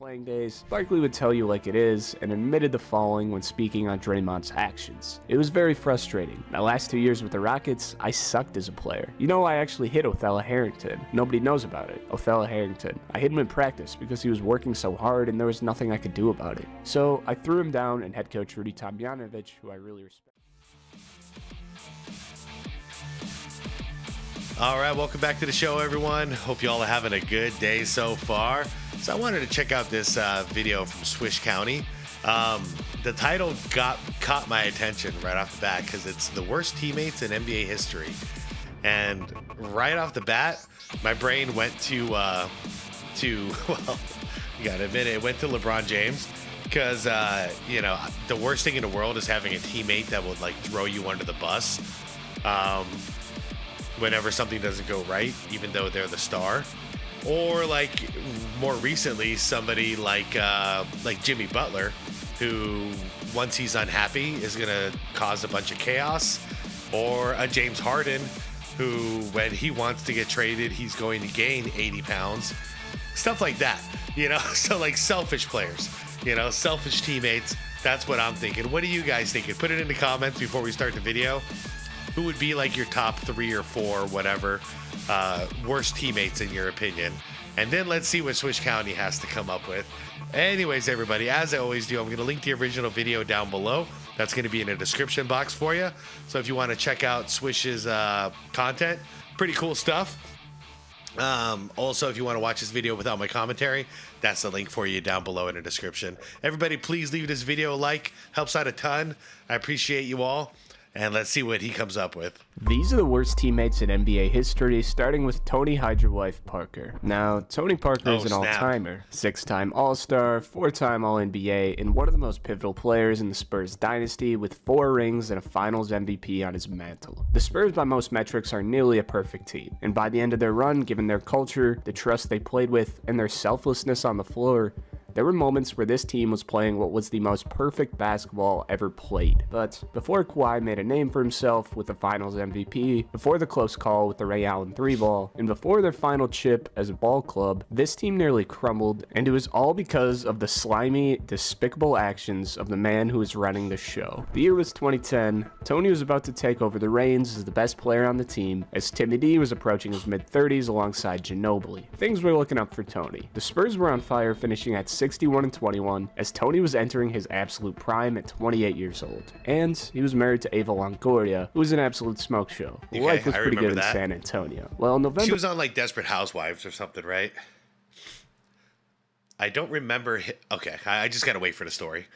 playing days, Barkley would tell you like it is and admitted the following when speaking on Draymond's actions. It was very frustrating. My last 2 years with the Rockets, I sucked as a player. You know, I actually hit Othello Harrington. Nobody knows about it. Othello Harrington. I hit him in practice because he was working so hard and there was nothing I could do about it. So I threw him down, and head coach Rudy Tomjanovich, who I really respect. All right, welcome back to the show, everyone. Hope you all are having a good day so far. So I wanted to check out this video from Swish County. The title caught my attention right off the bat because it's the worst teammates in NBA history. And right off the bat, my brain went to well, you gotta admit it went to LeBron James. Because, you know, the worst thing in the world is having a teammate that would, like, throw you under the bus whenever something doesn't go right, even though they're the star. Or, like, more recently, somebody like Jimmy Butler, who, once he's unhappy, is going to cause a bunch of chaos. Or a James Harden, who, when he wants to get traded, he's going to gain 80 pounds. Stuff like that, you know? So, like, selfish players. You know, selfish teammates. That's what I'm thinking. What are you guys thinking? Put it in the comments before we start the video. Who would be like your top 3 or 4, whatever, worst teammates in your opinion? And then let's see what Swish County has to come up with. Anyways, everybody, as I always do, I'm going to link the original video down below. That's going to be in the description box for you. So if you want to check out Swish's content, pretty cool stuff. Also, if you want to watch this video without my commentary, that's the link for you down below in the description. Everybody, please leave this video a like. Helps out a ton. I appreciate you all. And let's see what he comes up with. These are the worst teammates in NBA history, starting with Tony Hydra wife Parker. Now, Tony Parker is an all-timer, 6-time All-Star, 4-time All-NBA, and one of the most pivotal players in the Spurs dynasty with 4 rings and a Finals MVP on his mantle. The Spurs, by most metrics, are nearly a perfect team, and by the end of their run, given their culture, the trust they played with, and their selflessness on the floor, there were moments where this team was playing what was the most perfect basketball ever played. But before Kawhi made a name for himself with the Finals MVP, before the close call with the Ray Allen 3-ball, and before their final chip as a ball club, this team nearly crumbled, and it was all because of the slimy, despicable actions of the man who was running the show. The year was 2010. Tony was about to take over the reins as the best player on the team, as Timmy D was approaching his mid-30s alongside Ginobili. Things were looking up for Tony. The Spurs were on fire, finishing at 61-21, as Tony was entering his absolute prime at 28 years old. And he was married to Ava Longoria, who was an absolute smoke show. Okay, Life was pretty good that. in San Antonio. Well, November... She was on, like, Desperate Housewives or something, right? I don't remember... Okay, I just gotta wait for the story.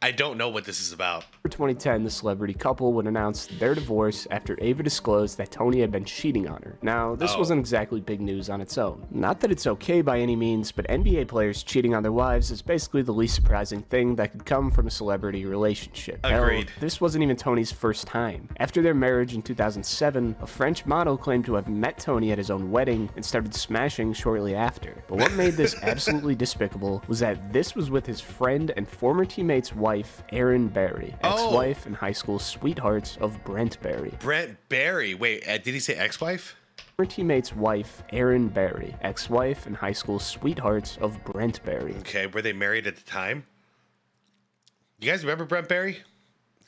I don't know what this is about. In 2010, the celebrity couple would announce their divorce after Ava disclosed that Tony had been cheating on her. Now, this wasn't exactly big news on its own. Not that it's okay by any means, but NBA players cheating on their wives is basically the least surprising thing that could come from a celebrity relationship. Agreed. Hell, this wasn't even Tony's first time. After their marriage in 2007, a French model claimed to have met Tony at his own wedding and started smashing shortly after. But what made this absolutely despicable was that this was with his friend and former teammate's wife, Erin Barry, ex-wife and high school sweethearts of Brent Barry. Brent Barry. Wait, did he say ex-wife? Her teammate's wife, Erin Barry, ex-wife and high school sweethearts of Brent Barry. Okay, were they married at the time? You guys remember Brent Barry?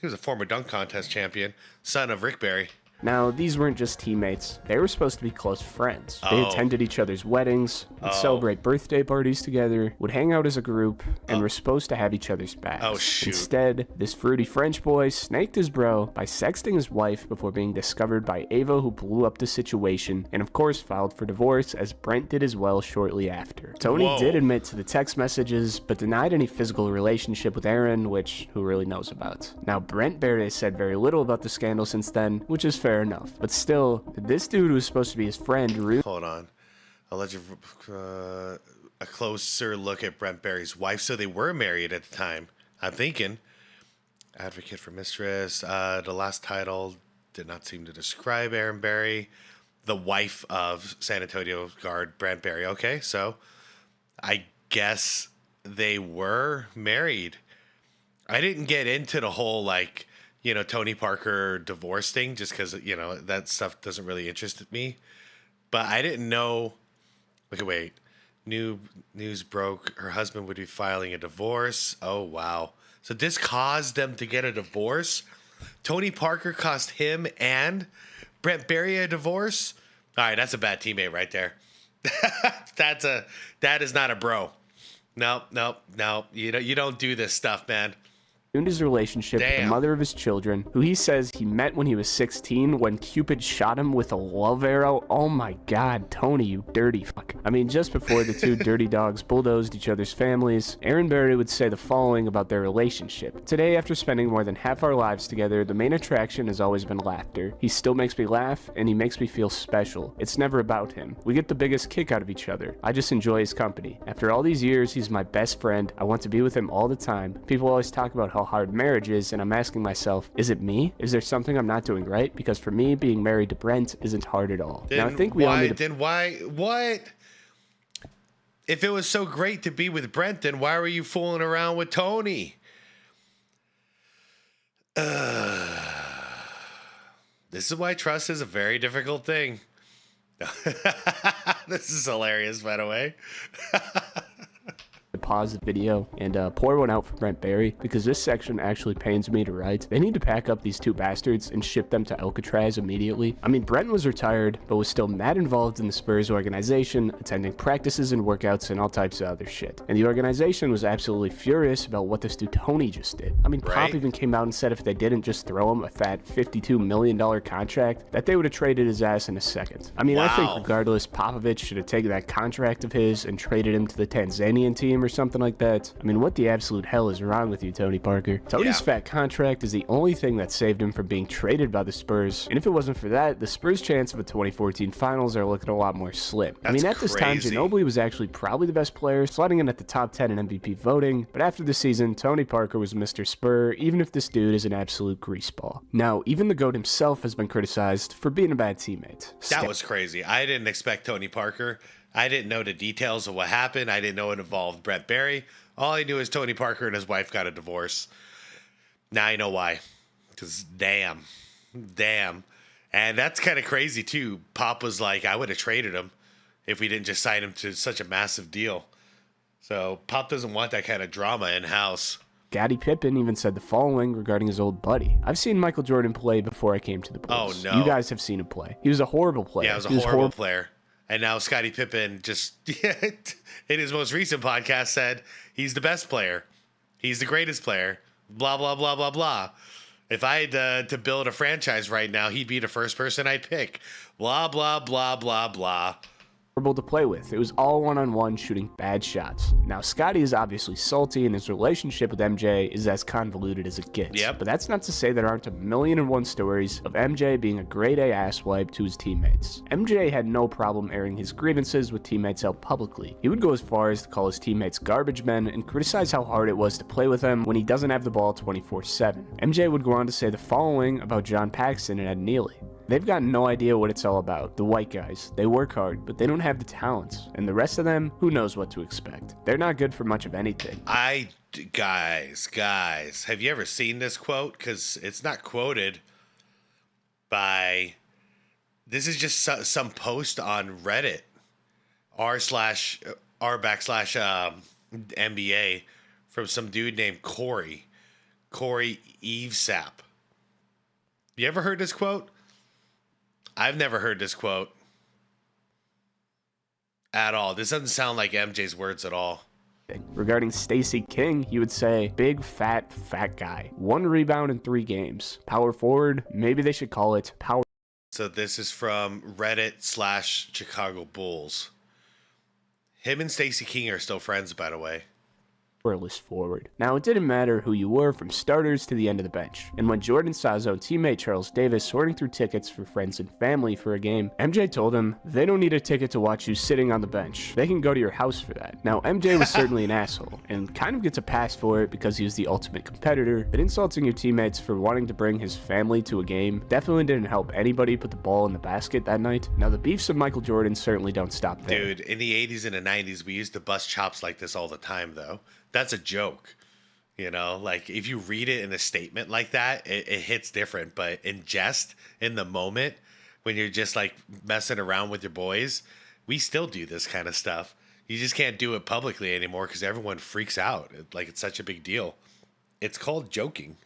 He was a former dunk contest champion, son of Rick Barry. Now, these weren't just teammates. They were supposed to be close friends. They attended each other's weddings, would celebrate birthday parties together, would hang out as a group, and were supposed to have each other's backs. Oh, shoot. Instead, this fruity French boy snaked his bro by sexting his wife before being discovered by Ava, who blew up the situation, and of course filed for divorce, as Brent did as well shortly after. Tony did admit to the text messages, but denied any physical relationship with Erin, which who really knows about. Now, Brent Barry has said very little about the scandal since then, which is fair enough. But still, this dude who was supposed to be his friend really... Hold on. I'll let you... a closer look at Brent Barry's wife. So they were married at the time. I'm thinking. Advocate for mistress. The last title did not seem to describe Erin Barry. The wife of San Antonio guard Brent Barry. Okay, so I guess they were married. I didn't get into the whole, like... you know, Tony Parker divorce thing, just because, you know, that stuff doesn't really interest me. But I didn't know. Okay, wait. News broke her husband would be filing a divorce. Oh, wow. So this caused them to get a divorce? Tony Parker cost him and Brent Berry a divorce? All right, that's a bad teammate right there. That is not a bro. No. You don't do this stuff, man. His relationship with the mother of his children, who he says he met when he was 16 when Cupid shot him with a love arrow. Oh my God, Tony, you dirty fuck. I mean, just before the two dirty dogs bulldozed each other's families, Aaron Berry would say the following about their relationship. Today, after spending more than half our lives together, the main attraction has always been laughter. He still makes me laugh, and he makes me feel special. It's never about him. We get the biggest kick out of each other. I just enjoy his company. After all these years, he's my best friend. I want to be with him all the time. People always talk about how hard marriage is, and I'm asking myself, is it me? Is there something I'm not doing right? Because for me, being married to Brent isn't hard at all. Now, I think we all need to... Then why? What? If it was so great to be with Brent, then why were you fooling around with Tony? This is why trust is a very difficult thing. This is hilarious, by the way. Pause the video and pour one out for Brent Berry, because this section actually pains me to write. They need to pack up these two bastards and ship them to Alcatraz immediately. I mean, Brent was retired, but was still mad involved in the Spurs organization, attending practices and workouts and all types of other shit. And the organization was absolutely furious about what this dude Tony just did. I mean, Pop even came out and said if they didn't just throw him a fat $52 million contract, that they would have traded his ass in a second. I mean, I think regardless, Popovich should have taken that contract of his and traded him to the Tanzanian team or something like that. I mean, what the absolute hell is wrong with you, Tony Parker? Tony's fat contract is the only thing that saved him from being traded by the Spurs, and if it wasn't for that, the Spurs' chance of a 2014 finals are looking a lot more slim. I mean, at this time, Ginobili was actually probably the best player, sliding in at the top 10 in MVP voting, but after the season, Tony Parker was Mr. Spur, even if this dude is an absolute greaseball. Now, even the GOAT himself has been criticized for being a bad teammate. That was crazy. I didn't expect Tony Parker. I didn't know the details of what happened. I didn't know it involved Brent Berry. All I knew is Tony Parker and his wife got a divorce. Now I know why. Because damn. And that's kind of crazy too. Pop was like, I would have traded him if we didn't just sign him to such a massive deal. So Pop doesn't want that kind of drama in-house. Scottie Pippen even said the following regarding his old buddy. I've seen Michael Jordan play before I came to the Bulls. Oh, no. You guys have seen him play. He was a horrible player. Yeah, he was a horrible player. And now Scottie Pippen just, in his most recent podcast, said he's the best player. He's the greatest player. Blah, blah, blah, blah, blah. If I had to build a franchise right now, he'd be the first person I'd pick. Blah, blah, blah, blah, blah. To play with. It was all one-on-one shooting bad shots. Now, Scotty is obviously salty, and his relationship with MJ is as convoluted as it gets. But that's not to say there aren't a million and one stories of MJ being a grade A asswipe to his teammates. MJ had no problem airing his grievances with teammates out publicly. He would go as far as to call his teammates garbage men and criticize how hard it was to play with him when he doesn't have the ball 24/7. MJ would go on to say the following about John Paxson and Ed Nealy. They've got no idea what it's all about. The white guys, they work hard, but they don't have the talents. And the rest of them, who knows what to expect. They're not good for much of anything. Guys, have you ever seen this quote? Because it's not quoted by... This is just some post on Reddit. r/r/NBA from some dude named Corey Evesap. You ever heard this quote? I've never heard this quote at all. This doesn't sound like MJ's words at all. Regarding Stacey King, he would say, big, fat guy. 1 rebound in 3 games. Power forward, maybe they should call it power. So this is from Reddit/Chicago Bulls. Him and Stacey King are still friends, by the way. Forward. Now, it didn't matter who you were from starters to the end of the bench. And when Jordan saw his own teammate Charles Davis sorting through tickets for friends and family for a game, MJ told him, they don't need a ticket to watch you sitting on the bench. They can go to your house for that. Now, MJ was certainly an asshole, and kind of gets a pass for it because he was the ultimate competitor, but insulting your teammates for wanting to bring his family to a game definitely didn't help anybody put the ball in the basket that night. Now, the beefs of Michael Jordan certainly don't stop there. Dude, in the 80s and the 90s, we used to bust chops like this all the time, though. That's a joke, you know, like if you read it in a statement like that, it hits different. But in jest, in the moment, when you're just like messing around with your boys, we still do this kind of stuff. You just can't do it publicly anymore because everyone freaks out. It's such a big deal. It's called joking.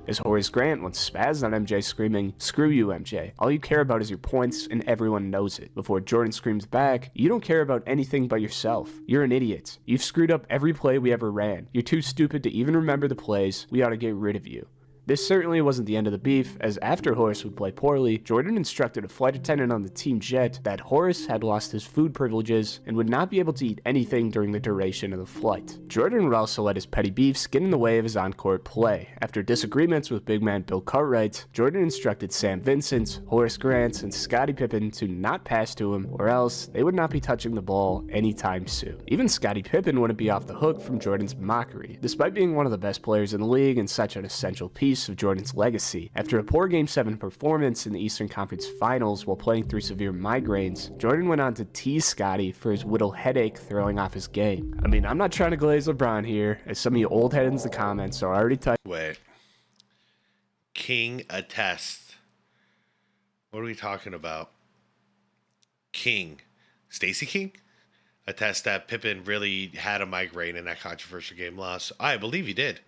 As Horace Grant once spazzed on MJ screaming, "Screw you, MJ. All you care about is your points and everyone knows it." Before Jordan screams back, "You don't care about anything but yourself. You're an idiot. You've screwed up every play we ever ran. You're too stupid to even remember the plays. We ought to get rid of you." This certainly wasn't the end of the beef, as after Horace would play poorly, Jordan instructed a flight attendant on the team jet that Horace had lost his food privileges and would not be able to eat anything during the duration of the flight. Jordan would also let his petty beefs get in the way of his on-court play. After disagreements with big man Bill Cartwright, Jordan instructed Sam Vincent, Horace Grant, and Scottie Pippen to not pass to him, or else they would not be touching the ball anytime soon. Even Scottie Pippen wouldn't be off the hook from Jordan's mockery, despite being one of the best players in the league and such an essential piece of Jordan's legacy. After a poor Game 7 performance in the Eastern Conference Finals while playing through severe migraines, Jordan went on to tease Scottie for his whittle headache throwing off his game. I mean, I'm not trying to glaze LeBron here, as some of you old heads in the comments are already typing. Wait. King attest. What are we talking about? King. Stacey King? Attest that Pippen really had a migraine in that controversial game loss. I believe he did.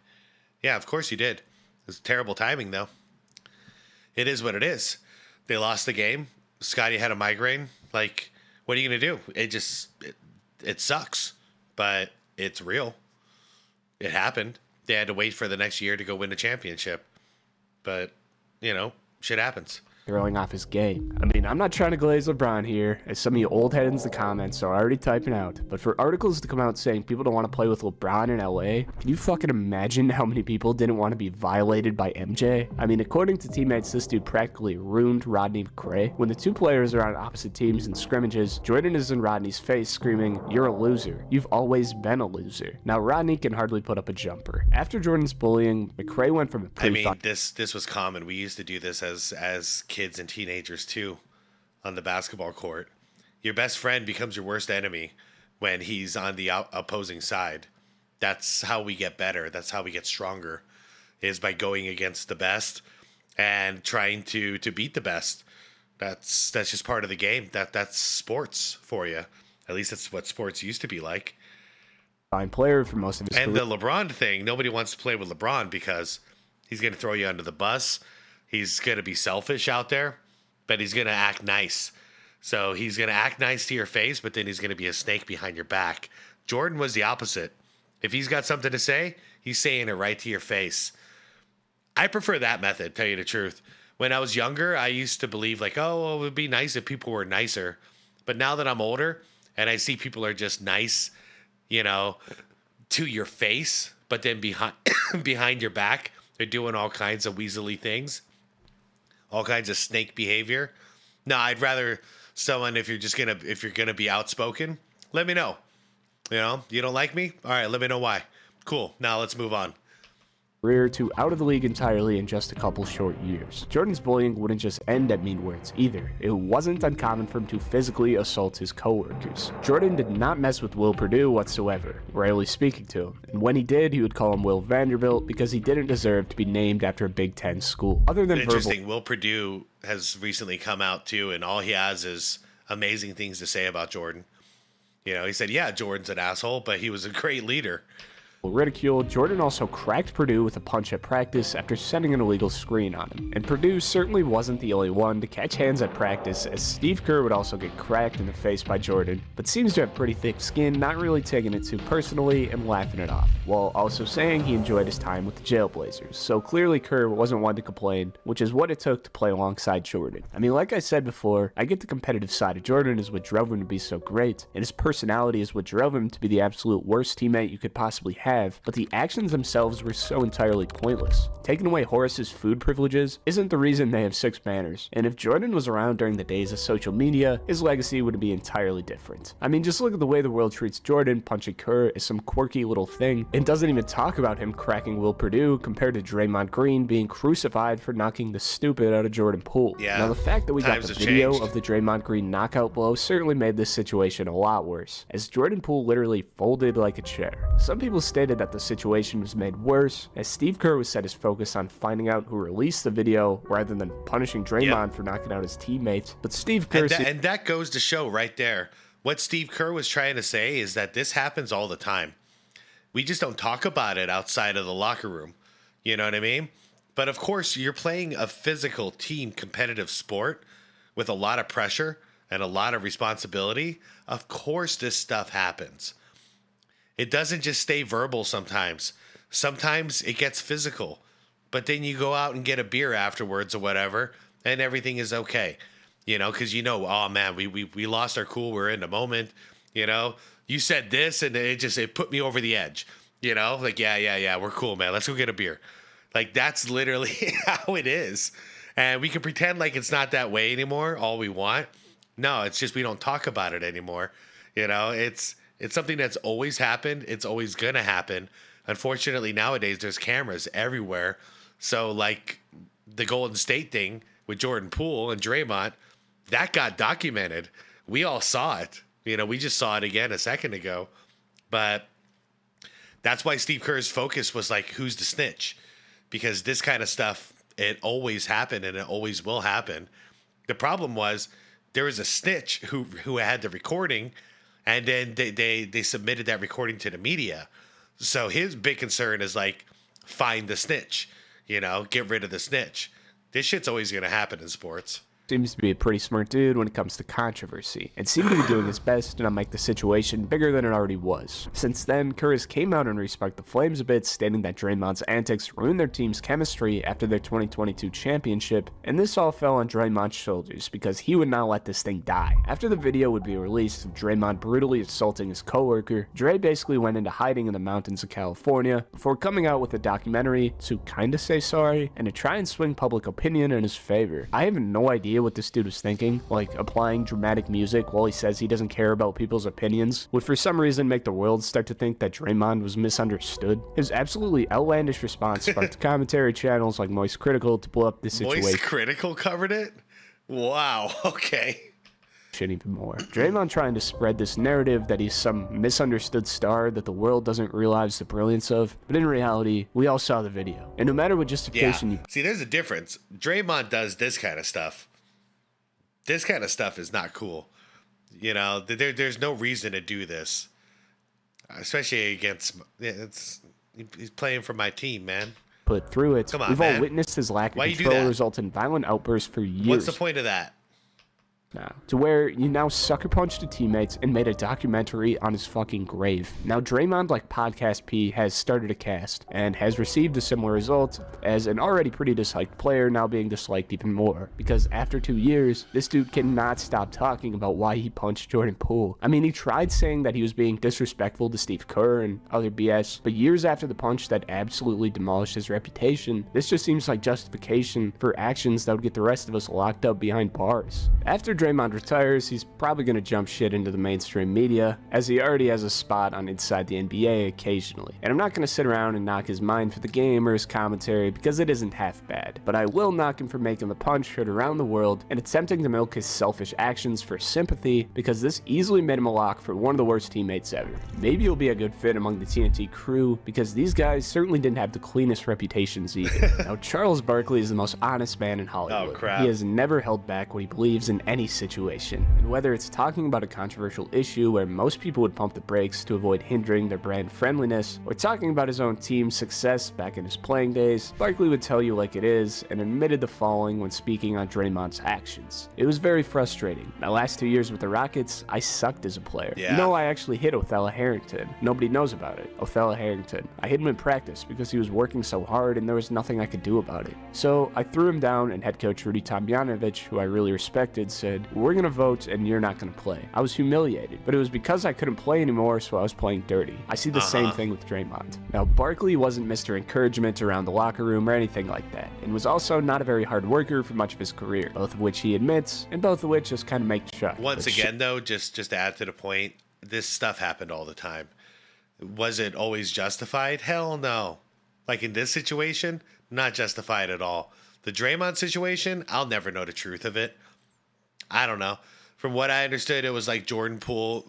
Yeah, of course he did. It was terrible timing, though. It is what it is. They lost the game. Scottie had a migraine. Like, what are you going to do? It sucks, but it's real. It happened. They had to wait for the next year to go win a championship. But, shit happens. Throwing off his game. I mean, I'm not trying to glaze LeBron here, as some of you old heads in the comments are already typing out, but for articles to come out saying people don't want to play with LeBron in LA, can you fucking imagine how many people didn't want to be violated by MJ? I mean, according to teammates, this dude practically ruined Rodney McRae. When the two players are on opposite teams in scrimmages, Jordan is in Rodney's face screaming, "You're a loser. You've always been a loser." Now, Rodney can hardly put up a jumper. After Jordan's bullying, McRae went from a this was common. We used to do this as kids and teenagers too on the basketball court. Your best friend becomes your worst enemy when he's on the opposing side. That's how we get better. That's how we get stronger, is by going against the best and trying to beat the best. That's just part of the game. That's sports for you. At least that's what sports used to be like. Fine player for most of his career. The LeBron thing, nobody wants to play with LeBron because he's going to throw you under the bus. He's going to be selfish out there, but he's going to act nice. So he's going to act nice to your face, but then he's going to be a snake behind your back. Jordan was the opposite. If he's got something to say, he's saying it right to your face. I prefer that method, tell you the truth. When I was younger, I used to believe it would be nice if people were nicer. But now that I'm older and I see people are just nice, to your face, but then behind your back, they're doing all kinds of weaselly things. All kinds of snake behavior. No, I'd rather someone, if you're gonna be outspoken, let me know. You don't like me? All right, let me know why. Cool. Now let's move on. Career to out of the league entirely in just a couple short years. Jordan's bullying wouldn't just end at mean words either. It wasn't uncommon for him to physically assault his coworkers. Jordan did not mess with Will Perdue whatsoever, rarely speaking to him, and when he did, he would call him Will Vanderbilt because he didn't deserve to be named after a Big Ten school. Other than interesting, Will Perdue has recently come out too, and all he has is amazing things to say about Jordan. He said, yeah, Jordan's an asshole, but he was a great leader. Ridicule, Jordan also cracked Perdue with a punch at practice after setting an illegal screen on him. And Perdue certainly wasn't the only one to catch hands at practice, as Steve Kerr would also get cracked in the face by Jordan, but seems to have pretty thick skin, not really taking it too personally and laughing it off, while also saying he enjoyed his time with the Jailblazers. So clearly Kerr wasn't one to complain, which is what it took to play alongside Jordan. I mean, like I said before, I get the competitive side of Jordan is what drove him to be so great, and his personality is what drove him to be the absolute worst teammate you could possibly have, but the actions themselves were so entirely pointless. Taking away Horace's food privileges isn't the reason they have 6 banners, and if Jordan was around during the days of social media, his legacy would be entirely different. I mean, just look at the way the world treats Jordan punching Kerr as some quirky little thing, and doesn't even talk about him cracking Will Perdue compared to Draymond Green being crucified for knocking the stupid out of Jordan Poole. Yeah, now the fact that we got the video changed. Of the Draymond Green knockout blow certainly made this situation a lot worse, as Jordan Poole literally folded like a chair. Some people stated that the situation was made worse, as Steve Kerr was set his focus on finding out who released the video rather than punishing Draymond for knocking out his teammates. But Steve Kerr... And that goes to show right there what Steve Kerr was trying to say is that this happens all the time. We just don't talk about it outside of the locker room. You know what I mean? But of course, you're playing a physical team competitive sport with a lot of pressure and a lot of responsibility. Of course, this stuff happens. It doesn't just stay verbal sometimes. Sometimes it gets physical. But then you go out and get a beer afterwards or whatever, and everything is okay. You know, because oh man, we lost our cool. We're in the moment. You know, you said this, and it put me over the edge. You know, like, yeah, we're cool, man. Let's go get a beer. Like, that's literally how it is. And we can pretend like it's not that way anymore, all we want. No, it's just we don't talk about it anymore. You know, it's something that's always happened. It's always going to happen. Unfortunately, nowadays, there's cameras everywhere. So, like, the Golden State thing with Jordan Poole and Draymond, that got documented. We all saw it. You know, we just saw it again a second ago. But that's why Steve Kerr's focus was like, who's the snitch? Because this kind of stuff, it always happened and it always will happen. The problem was there was a snitch who had the recording, and then they submitted that recording to the media. So his big concern is like, find the snitch, you know, get rid of the snitch. This shit's always going to happen in sports. Seems to be a pretty smart dude when it comes to controversy, and seemed to be doing his best to not make the situation bigger than it already was. Since then, Kerr has came out and resparked the flames a bit, stating that Draymond's antics ruined their team's chemistry after their 2022 championship, and this all fell on Draymond's shoulders because he would not let this thing die. After the video would be released of Draymond brutally assaulting his coworker, Dre basically went into hiding in the mountains of California before coming out with a documentary to kinda say sorry and to try and swing public opinion in his favor. I have no idea what this dude was thinking, like applying dramatic music while he says he doesn't care about people's opinions would for some reason make the world start to think that Draymond was misunderstood. His absolutely outlandish response sparked commentary channels like Moist Critical to blow up this situation. Moist Critical covered it? Wow, okay. Even more. Draymond trying to spread this narrative that he's some misunderstood star that the world doesn't realize the brilliance of, but in reality, we all saw the video. And no matter what justification See, there's a difference. Draymond does this kind of stuff. This kind of stuff is not cool. You know, there's no reason to do this, especially against. He's playing for my team, man. Put through it. Come on, We've all witnessed his lack of control result in violent outbursts for years. What's the point of that? Now, to where you now sucker punched the teammates and made a documentary on his fucking grave. Now, Draymond, like Podcast P, has started a cast and has received a similar result as an already pretty disliked player now being disliked even more. Because after 2 years, this dude cannot stop talking about why he punched Jordan Poole. I mean, he tried saying that he was being disrespectful to Steve Kerr and other BS, but years after the punch that absolutely demolished his reputation, this just seems like justification for actions that would get the rest of us locked up behind bars. After Draymond retires, he's probably going to jump shit into the mainstream media, as he already has a spot on Inside the NBA occasionally. And I'm not going to sit around and knock his mind for the game or his commentary because it isn't half bad, but I will knock him for making the punch heard around the world and attempting to milk his selfish actions for sympathy, because this easily made him a lock for one of the worst teammates ever. Maybe he'll be a good fit among the TNT crew, because these guys certainly didn't have the cleanest reputations either. Now, Charles Barkley is the most honest man in Hollywood. Oh, crap. He has never held back what he believes in any situation, and whether it's talking about a controversial issue where most people would pump the brakes to avoid hindering their brand friendliness, or talking about his own team's success back in his playing days, Barkley would tell you like it is and admitted the following when speaking on Draymond's actions. It was very frustrating. My last 2 years with the Rockets, I sucked as a player. Yeah. You know, I actually hit Othello Harrington. Nobody knows about it. Othello Harrington. I hit him in practice because he was working so hard and there was nothing I could do about it. So I threw him down, and head coach Rudy Tomjanovich, who I really respected, said, "We're gonna vote and you're not gonna play." I was humiliated, but it was because I couldn't play anymore, so I was playing dirty. I see the same thing with Draymond. Now, Barkley wasn't Mr. Encouragement around the locker room or anything like that, and was also not a very hard worker for much of his career, both of which he admits, and both of which just kind of make sure. Once again, though, just to add to the point, this stuff happened all the time. Was it always justified? Hell no. Like in this situation, not justified at all. The Draymond situation, I'll never know the truth of it. I don't know. From what I understood, it was like Jordan Poole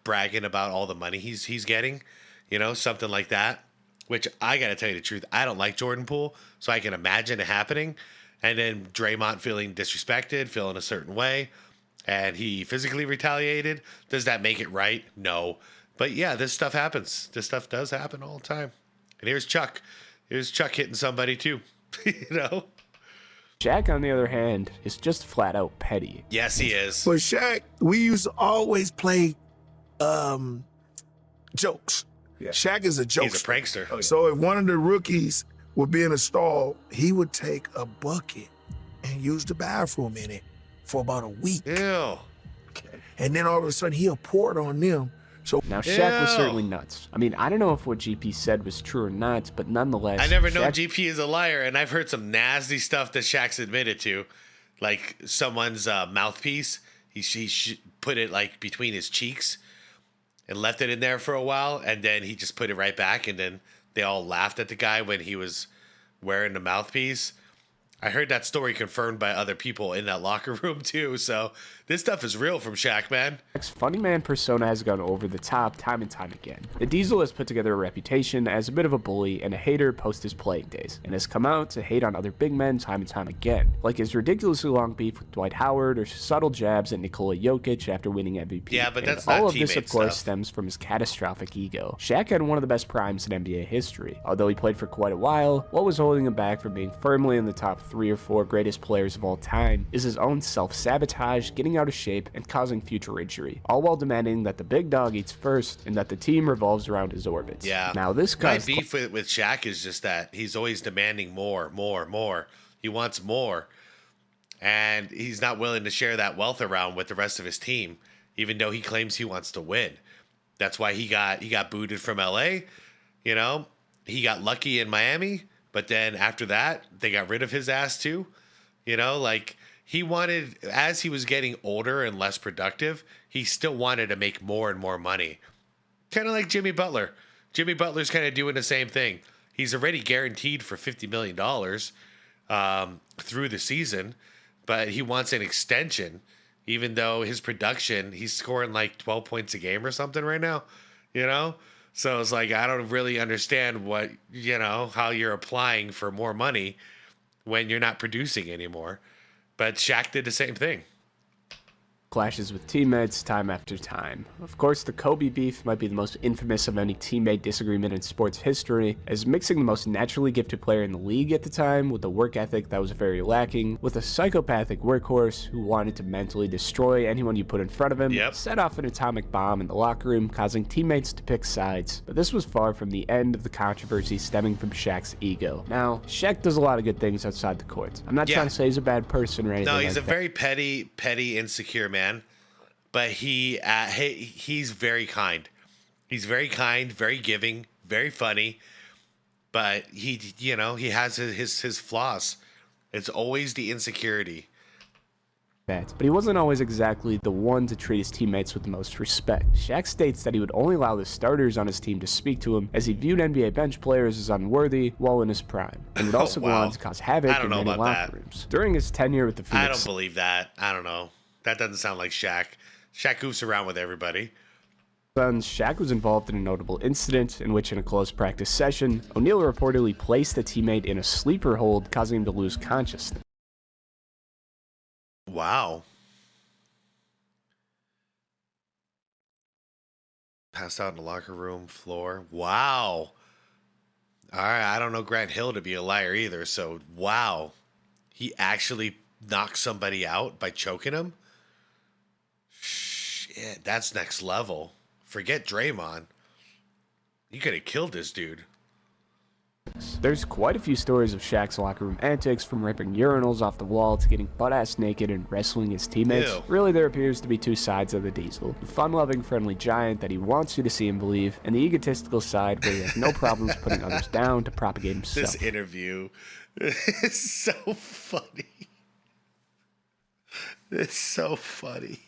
bragging about all the money he's getting, you know, something like that. Which, I gotta tell you the truth, I don't like Jordan Poole, so I can imagine it happening. And then Draymond feeling disrespected, feeling a certain way. and he physically retaliated. Does that make it right? No. But yeah, this stuff happens. This stuff does happen all the time. And here's Chuck. Here's Chuck hitting somebody too. You know? Shaq, on the other hand, is just flat out petty. Yes, he is. But Shaq, we used to always play jokes. Yeah. Shaq is a jokester. He's a prankster. Oh, yeah. So if one of the rookies would be in a stall, he would take a bucket and use the bathroom in it for about a week. Ew. Okay. And then all of a sudden he'll pour it on them. So now Shaq was certainly nuts. I mean, I don't know if what GP said was true or not, but nonetheless, I never know GP is a liar, and I've heard some nasty stuff that Shaq's admitted to, like someone's mouthpiece. He put it like between his cheeks and left it in there for a while, and then he just put it right back, and then they all laughed at the guy when he was wearing the mouthpiece. I heard that story confirmed by other people in that locker room too, so this stuff is real from Shaq, man. Shaq's funny man persona has gone over the top time and time again. The Diesel has put together a reputation as a bit of a bully and a hater post his playing days, and has come out to hate on other big men time and time again, like his ridiculously long beef with Dwight Howard or subtle jabs at Nikola Jokic after winning MVP. Yeah, but that's and all not of this, of course, stuff. stems from his catastrophic ego. Shaq had one of the best primes in NBA history. Although he played for quite a while, what was holding him back from being firmly in the top 3 or 4 greatest players of all time is his own self-sabotage, getting out of shape, and causing future injury, all while demanding that the big dog eats first and that the team revolves around his orbits. Yeah. Now this My guy's beef with Shaq is just that he's always demanding more. He wants more, and he's not willing to share that wealth around with the rest of his team, even though he claims he wants to win. That's why he got booted from LA. You know, he got lucky in Miami, but then after that, they got rid of his ass too. You know, like he wanted, as he was getting older and less productive, he still wanted to make more and more money. Kind of like Jimmy Butler. Jimmy Butler's kind of doing the same thing. He's already guaranteed for $50 million through the season, but he wants an extension, even though his production, he's scoring like 12 points a game or something right now, you know? So it's like, I don't really understand what, you know, how you're applying for more money when you're not producing anymore. But Shaq did the same thing. Clashes with teammates time after time. Of course, the Kobe beef might be the most infamous of any teammate disagreement in sports history, as mixing the most naturally gifted player in the league at the time with a work ethic that was very lacking, with a psychopathic workhorse who wanted to mentally destroy anyone you put in front of him, set off an atomic bomb in the locker room, causing teammates to pick sides. But this was far from the end of the controversy stemming from Shaq's ego. Now, Shaq does a lot of good things outside the court. I'm not trying to say he's a bad person or anything. No, he's like a very petty, insecure man. But he's very kind. He's very kind, very giving, very funny. But he has his flaws. It's always the insecurity. But he wasn't always exactly the one to treat his teammates with the most respect. Shaq states that he would only allow the starters on his team to speak to him, as he viewed NBA bench players as unworthy while in his prime, and would also go on to cause havoc in many locker rooms. During his tenure with the Phoenix, I don't believe that. I don't know. That doesn't sound like Shaq. Shaq goofs around with everybody. Suns, Shaq was involved in a notable incident in which, in a close practice session, O'Neal reportedly placed a teammate in a sleeper hold, causing him to lose consciousness. Wow. Passed out in the locker room floor. Wow. All right, I don't know Grant Hill to be a liar either, so wow. He actually knocked somebody out by choking him? Shit, that's next level. Forget Draymond. You could have killed this dude. There's quite a few stories of Shaq's locker room antics, from ripping urinals off the wall to getting butt-ass naked and wrestling his teammates. Ew. Really, there appears to be two sides of the Diesel. The fun-loving, friendly giant that he wants you to see and believe, and the egotistical side where he has no problems putting others down to propagate himself. This interview is so funny. It's so funny.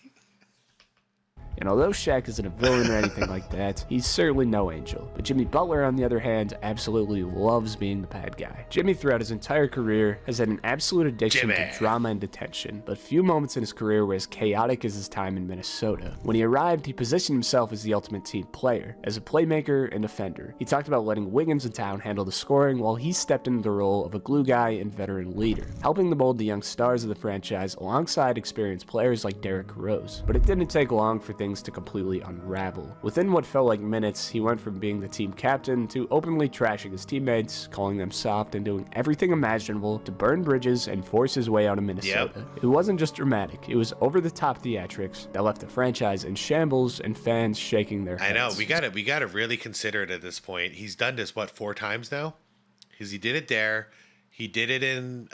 And although Shaq isn't a villain or anything like that, he's certainly no angel. But Jimmy Butler, on the other hand, absolutely loves being the bad guy. Jimmy, throughout his entire career, has had an absolute addiction to drama and attention, but few moments in his career were as chaotic as his time in Minnesota. When he arrived, he positioned himself as the ultimate team player, as a playmaker and defender. He talked about letting Wiggins and Town handle the scoring while he stepped into the role of a glue guy and veteran leader, helping to mold the young stars of the franchise alongside experienced players like Derrick Rose. But it didn't take long for things to completely unravel. Within what felt like minutes, he went from being the team captain to openly trashing his teammates, calling them soft, and doing everything imaginable to burn bridges and force his way out of Minnesota. It wasn't just dramatic, it was over-the-top theatrics that left the franchise in shambles and fans shaking their heads. I know, we gotta really consider it at this point. He's done this, 4 times now? Because he did it there, he did it in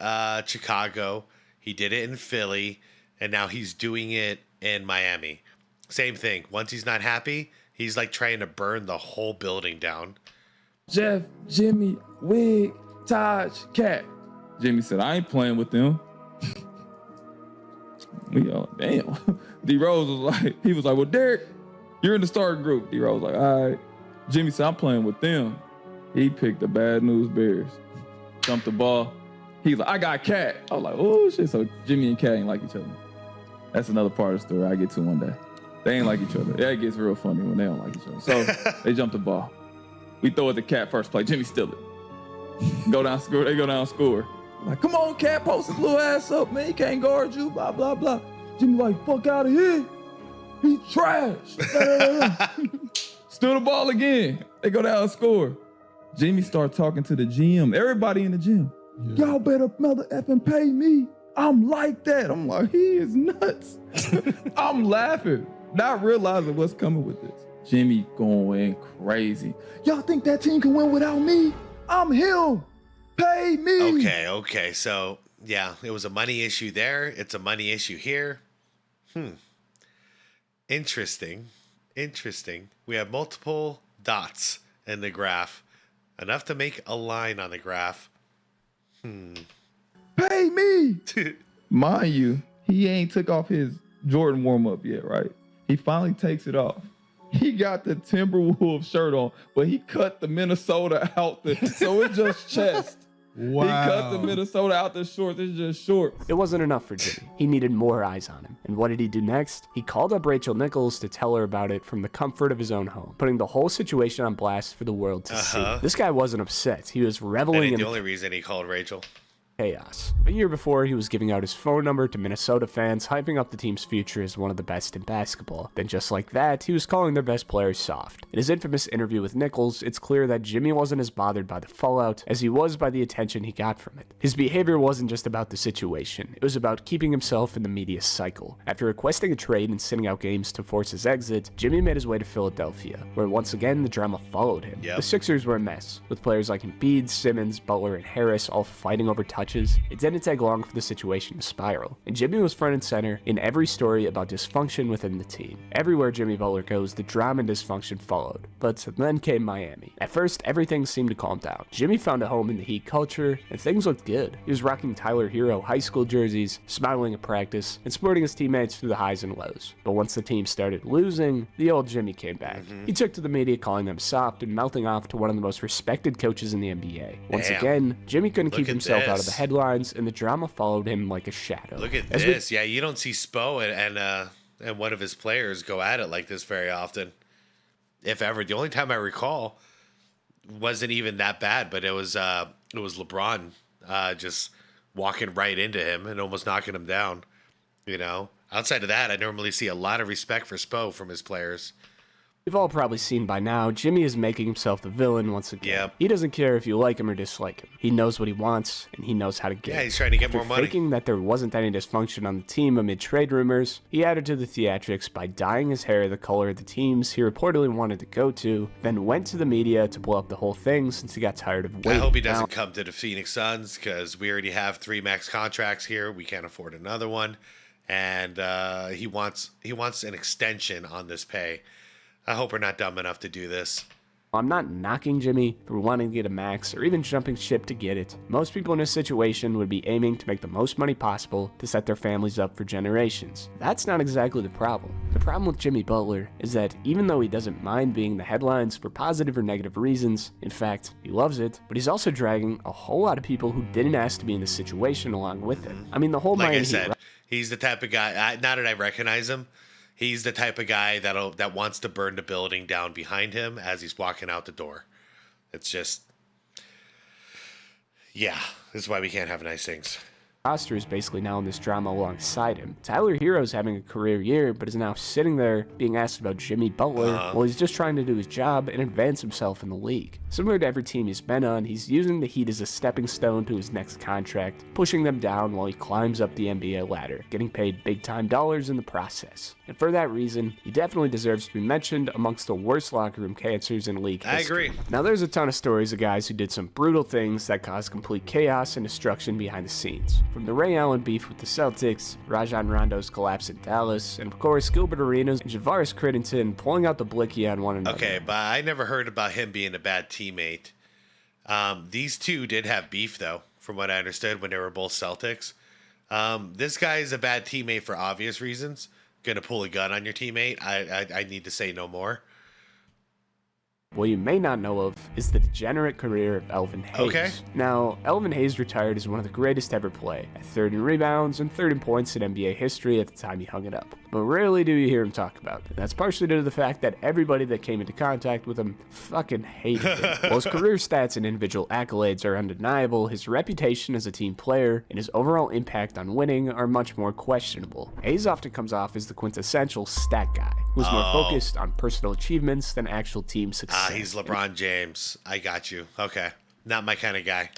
Chicago, he did it in Philly, and now he's doing it in Miami. Same thing. Once he's not happy, he's like trying to burn the whole building down. Jeff, Jimmy, Wig, Taj, Cat. Jimmy said, I ain't playing with them. We all, damn. D Rose was like, well, Derek, you're in the starting group. D Rose was like, all right. Jimmy said, I'm playing with them. He picked the bad news Bears. Jumped the ball. He's like, I got Cat. I was like, oh shit. So Jimmy and Cat ain't like each other. That's another part of the story I get to one day. They ain't like each other. That gets real funny when they don't like each other. So they jump the ball. We throw it to Cat first play. Jimmy steal it. Go down, score. They go down, score. I'm like, come on, Cat, post his little ass up, man. He can't guard you, blah, blah, blah. Jimmy like, fuck out of here. He's trash. Steal the ball again. They go down and score. Jimmy start talking to the GM. Everybody in the gym. Yeah. Y'all better mother effing pay me. I'm like that. I'm like, he is nuts. I'm laughing, not realizing what's coming with this. Jimmy going crazy. Y'all think that team can win without me? I'm him. Pay me. Okay. So, yeah, it was a money issue there. It's a money issue here. Interesting. We have multiple dots in the graph. Enough to make a line on the graph. Pay me. Mind you, he ain't took off his Jordan warm-up yet, right? He finally takes it off. He got the Timberwolves shirt on, but he cut the Minnesota out so it's just chest. Wow. He cut the Minnesota out the shorts. It's just shorts. It wasn't enough for Jimmy. He needed more eyes on him. And what did he do next? He called up Rachel Nichols to tell her about it from the comfort of his own home, putting the whole situation on blast for the world to see. This guy wasn't upset. He was reveling in the only reason he called Rachel. Chaos. A year before, he was giving out his phone number to Minnesota fans, hyping up the team's future as one of the best in basketball. Then just like that, he was calling their best players soft. In his infamous interview with Nichols, it's clear that Jimmy wasn't as bothered by the fallout as he was by the attention he got from it. His behavior wasn't just about the situation, it was about keeping himself in the media cycle. After requesting a trade and sitting out games to force his exit, Jimmy made his way to Philadelphia, where once again the drama followed him. The Sixers were a mess, with players like Embiid, Simmons, Butler, and Harris all fighting over touches. It didn't take long for the situation to spiral, and Jimmy was front and center in every story about dysfunction within the team. Everywhere Jimmy Butler goes, the drama and dysfunction followed, but then came Miami. At first, everything seemed to calm down. Jimmy found a home in the Heat culture, and things looked good. He was rocking Tyler Hero high school jerseys, smiling at practice, and supporting his teammates through the highs and lows. But once the team started losing, the old Jimmy came back. He took to the media calling them soft and mouthing off to one of the most respected coaches in the NBA. Once again, Jimmy couldn't keep himself out of the headlines, and the drama followed him like a shadow. Look at this. Yeah, you don't see Spo and one of his players go at it like this very often. If ever. The only time I recall wasn't even that bad, but it was LeBron just walking right into him and almost knocking him down. You know? Outside of that, I normally see a lot of respect for Spo from his players. We've all probably seen by now, Jimmy is making himself the villain once again. Yep. He doesn't care if you like him or dislike him. He knows what he wants, and he knows how to get it. Yeah, he's trying to get more money. Faking that there wasn't any dysfunction on the team amid trade rumors, he added to the theatrics by dyeing his hair the color of the teams he reportedly wanted to go to, then went to the media to blow up the whole thing since he got tired of waiting. I hope he doesn't come to the Phoenix Suns, because we already have 3 max contracts here. We can't afford another one. And he wants an extension on this pay. I hope we're not dumb enough to do this. I'm not knocking Jimmy for wanting to get a max or even jumping ship to get it. Most people in this situation would be aiming to make the most money possible to set their families up for generations. That's not exactly the problem. The problem with Jimmy Butler is that even though he doesn't mind being the headlines for positive or negative reasons, in fact, he loves it, but he's also dragging a whole lot of people who didn't ask to be in this situation along with him. I mean, the whole like Miami I said, Heat, he's the type of guy, now that I recognize him, he's the type of guy that wants to burn the building down behind him as he's walking out the door. It's just, yeah, this is why we can't have nice things. roster is basically now in this drama alongside him. Tyler Hero's having a career year, but is now sitting there being asked about Jimmy Butler while he's just trying to do his job and advance himself in the league. Similar to every team he's been on, he's using the Heat as a stepping stone to his next contract, pushing them down while he climbs up the NBA ladder, getting paid big-time dollars in the process. And for that reason, he definitely deserves to be mentioned amongst the worst locker room cancers in league history. I agree. Now, there's a ton of stories of guys who did some brutal things that caused complete chaos and destruction behind the scenes. From the Ray Allen beef with the Celtics, Rajon Rondo's collapse in Dallas, and of course Gilbert Arenas and Javaris Crittenton pulling out the blicky on one another. Okay, but I never heard about him being a bad teammate. These two did have beef, though, from what I understood, when they were both Celtics. This guy is a bad teammate for obvious reasons. Gonna pull a gun on your teammate. I need to say no more. What you may not know of is the degenerate career of Elvin Hayes. Okay. Now, Elvin Hayes retired as one of the greatest to ever play, at third in rebounds and third in points in NBA history at the time he hung it up. But rarely do you hear him talk about it. That's partially due to the fact that everybody that came into contact with him fucking hated him. While his career stats and individual accolades are undeniable, his reputation as a team player and his overall impact on winning are much more questionable. Hayes often comes off as the quintessential stat guy, who's more focused on personal achievements than actual team success. He's LeBron James. I got you. Okay. Not my kind of guy.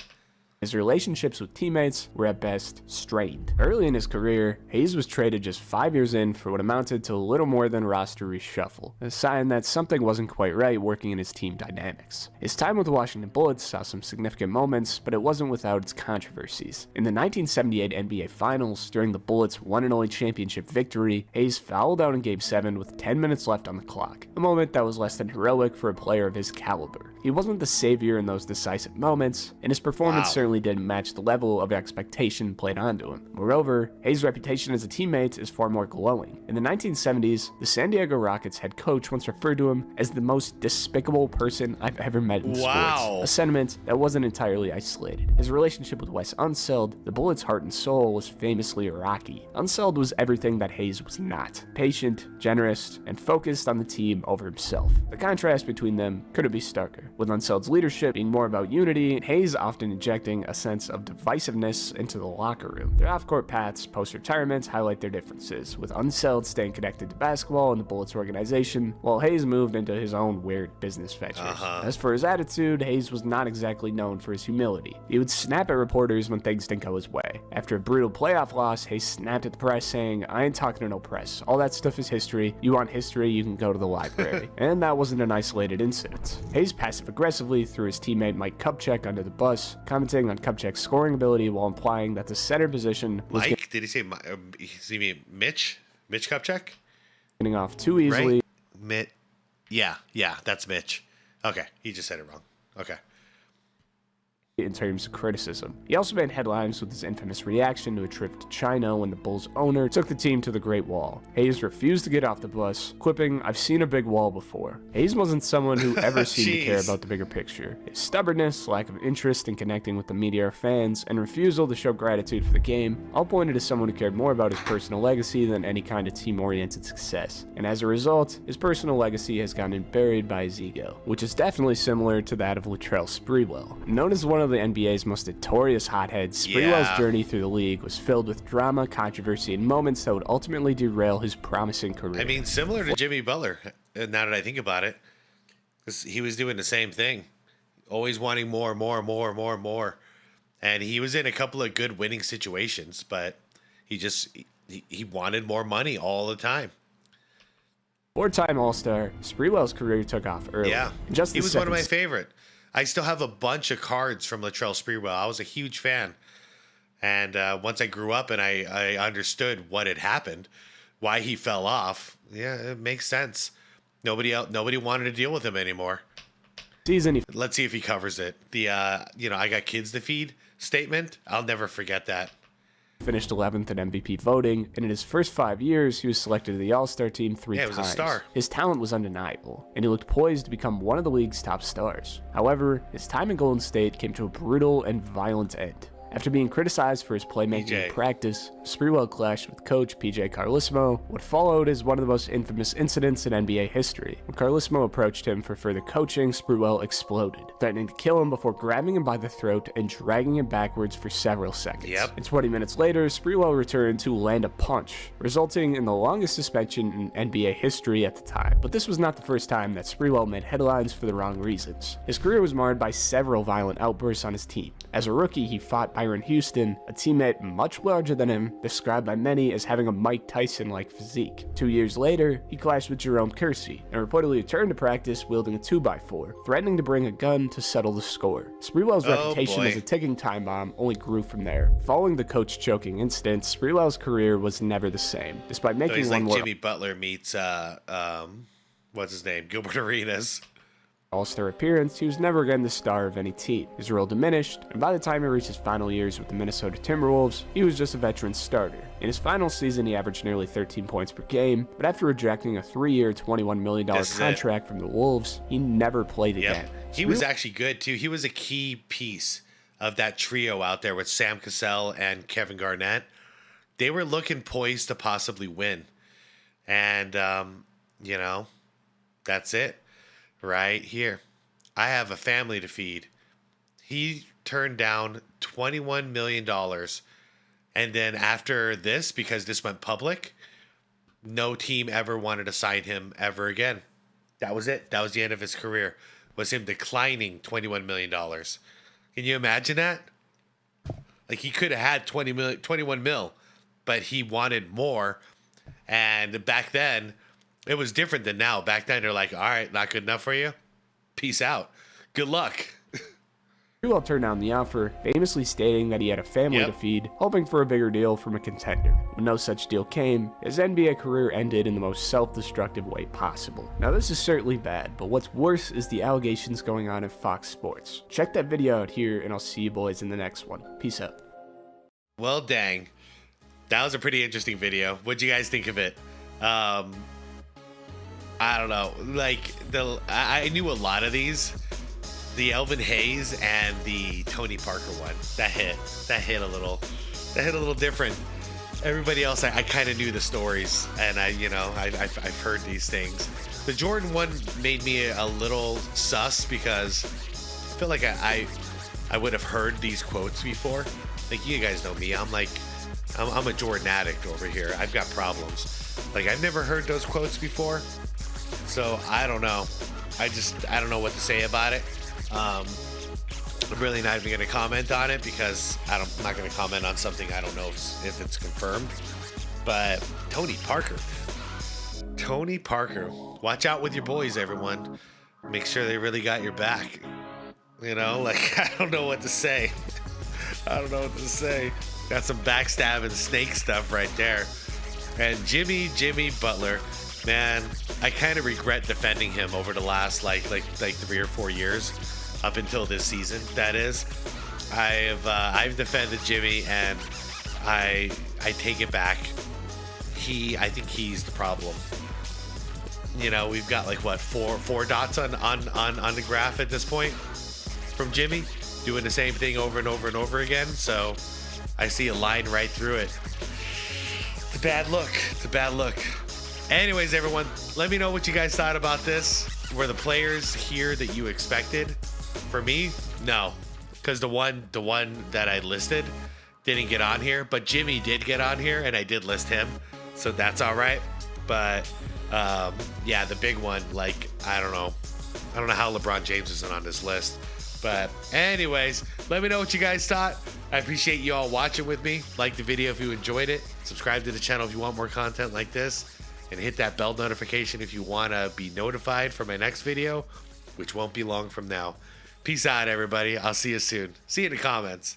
His relationships with teammates were at best strained. Early in his career, Hayes was traded just 5 years in for what amounted to a little more than roster reshuffle, a sign that something wasn't quite right working in his team dynamics. His time with the Washington Bullets saw some significant moments, but it wasn't without its controversies. In the 1978 NBA Finals, during the Bullets' one and only championship victory, Hayes fouled out in Game 7 with 10 minutes left on the clock, a moment that was less than heroic for a player of his caliber. He wasn't the savior in those decisive moments, and his performance certainly didn't match the level of expectation played onto him. Moreover, Hayes' reputation as a teammate is far more glowing. In the 1970s, the San Diego Rockets head coach once referred to him as the most despicable person I've ever met in sports, a sentiment that wasn't entirely isolated. His relationship with Wes Unseld, the Bullets' heart and soul, was famously rocky. Unseld was everything that Hayes was not: patient, generous, and focused on the team over himself. The contrast between them couldn't be starker, with Unseld's leadership being more about unity, and Hayes often injecting a sense of divisiveness into the locker room. Their off-court paths post-retirement highlight their differences, with Unseld staying connected to basketball and the Bullets organization, while Hayes moved into his own weird business ventures. As for his attitude, Hayes was not exactly known for his humility. He would snap at reporters when things didn't go his way. After a brutal playoff loss, Hayes snapped at the press saying, "I ain't talking to no press. All that stuff is history. You want history, you can go to the library." And that wasn't an isolated incident. Hayes passive-aggressively threw his teammate Mike Kupchak under the bus, commenting on Kupchak's scoring ability while implying that the center position was Did he say Mitch? Mitch Kupchak? getting off too easily. Right? Yeah, that's Mitch. Okay, he just said it wrong. Okay. In terms of criticism. He also made headlines with his infamous reaction to a trip to China when the Bulls owner took the team to the Great Wall. Hayes refused to get off the bus, quipping, "I've seen a big wall before." Hayes wasn't someone who ever seemed to care about the bigger picture. His stubbornness, lack of interest in connecting with the media or fans, and refusal to show gratitude for the game all pointed to someone who cared more about his personal legacy than any kind of team-oriented success. And as a result, his personal legacy has gotten buried by his ego, which is definitely similar to that of Latrell Sprewell. Known as one of the NBA's most notorious hotheads, Sprewell's journey through the league was filled with drama, controversy, and moments that would ultimately derail his promising career. I mean, similar to Jimmy Butler, now that I think about it, 'cause he was doing the same thing, always wanting more. And he was in a couple of good winning situations, but he wanted more money all the time. Four-time All-Star, Sprewell's career took off early. Yeah, he was one of my favorite. I still have a bunch of cards from Latrell Sprewell. I was a huge fan. And once I grew up and I understood what had happened, why he fell off, yeah, it makes sense. Nobody wanted to deal with him anymore. season. Let's see if he covers it. The I got kids to feed statement. I'll never forget that. Finished 11th in MVP voting, and in his first 5 years, he was selected to the All-Star team 3 times. Yeah, he was a star. His talent was undeniable, and he looked poised to become one of the league's top stars. However, his time in Golden State came to a brutal and violent end. After being criticized for his playmaking in practice, Sprewell clashed with coach PJ Carlesimo. What followed is one of the most infamous incidents in NBA history. When Carlesimo approached him for further coaching, Sprewell exploded, threatening to kill him before grabbing him by the throat and dragging him backwards for several seconds. And 20 minutes later, Sprewell returned to land a punch, resulting in the longest suspension in NBA history at the time. But this was not the first time that Sprewell made headlines for the wrong reasons. His career was marred by several violent outbursts on his team. As a rookie, he fought Byron Houston, a teammate much larger than him, described by many as having a Mike Tyson-like physique. 2 years later, he clashed with Jerome Kersey, and reportedly returned to practice wielding a 2x4, threatening to bring a gun to settle the score. Sprewell's reputation as a ticking time bomb only grew from there. Following the coach choking incident, Sprewell's career was never the same, despite making he's one like Jimmy Butler meets, what's his name? Gilbert Arenas. All-Star appearance, he was never again the star of any team. His role diminished, and by the time he reached his final years with the Minnesota Timberwolves, he was just a veteran starter. In his final season, he averaged nearly 13 points per game, but after rejecting a 3-year, $21 million contract from the Wolves, he never played again. He was actually good, too. He was a key piece of that trio out there with Sam Cassell and Kevin Garnett. They were looking poised to possibly win. And, that's it. Right here. I have a family to feed. He turned down $21 million. And then after this, because this went public, no team ever wanted to sign him ever again. That was it. That was the end of his career, was him declining $21 million. Can you imagine that? Like, he could have had 21 mil, but he wanted more. And back then, it was different than now. Back then, they're like, all right, not good enough for you? Peace out. Good luck. Sprewell turned down the offer, famously stating that he had a family to feed, hoping for a bigger deal from a contender. When no such deal came, his NBA career ended in the most self-destructive way possible. Now, this is certainly bad, but what's worse is the allegations going on at Fox Sports. Check that video out here, and I'll see you boys in the next one. Peace out. Well, dang. That was a pretty interesting video. What'd you guys think of it? I don't know. Like, I knew a lot of these. The Elvin Hayes and the Tony Parker one. That hit a little different. Everybody else, I kind of knew the stories, and I've heard these things. The Jordan one made me a little sus because I feel like I would have heard these quotes before. Like, you guys know me. I'm a Jordan addict over here. I've got problems. Like, I've never heard those quotes before. So I don't know. I don't know what to say about it. I'm really not even going to comment on it because I'm not going to comment on something I don't know if it's confirmed. But Tony Parker, watch out with your boys, everyone. Make sure they really got your back. I don't know what to say. Got some backstabbing snake stuff right there. And Jimmy Butler. Man, I kind of regret defending him over the last like 3 or 4 years, up until this season. That is, I've defended Jimmy, and I take it back. I think he's the problem. We've got like what four dots on the graph at this point from Jimmy, doing the same thing over and over and over again. So I see a line right through it. It's a bad look. Anyways, everyone, let me know what you guys thought about this. Were the players here that you expected? For me, no, because the one that I listed didn't get on here, but Jimmy did get on here, and I did list him, so that's all right. But the big one, like, I don't know how LeBron James isn't on this list. But anyways, let me know what you guys thought. I appreciate you all watching with me. Like the video if you enjoyed it. Subscribe to the channel if you want more content like this. And hit that bell notification if you want to be notified for my next video, which won't be long from now. Peace out, everybody. I'll see you soon. See you in the comments.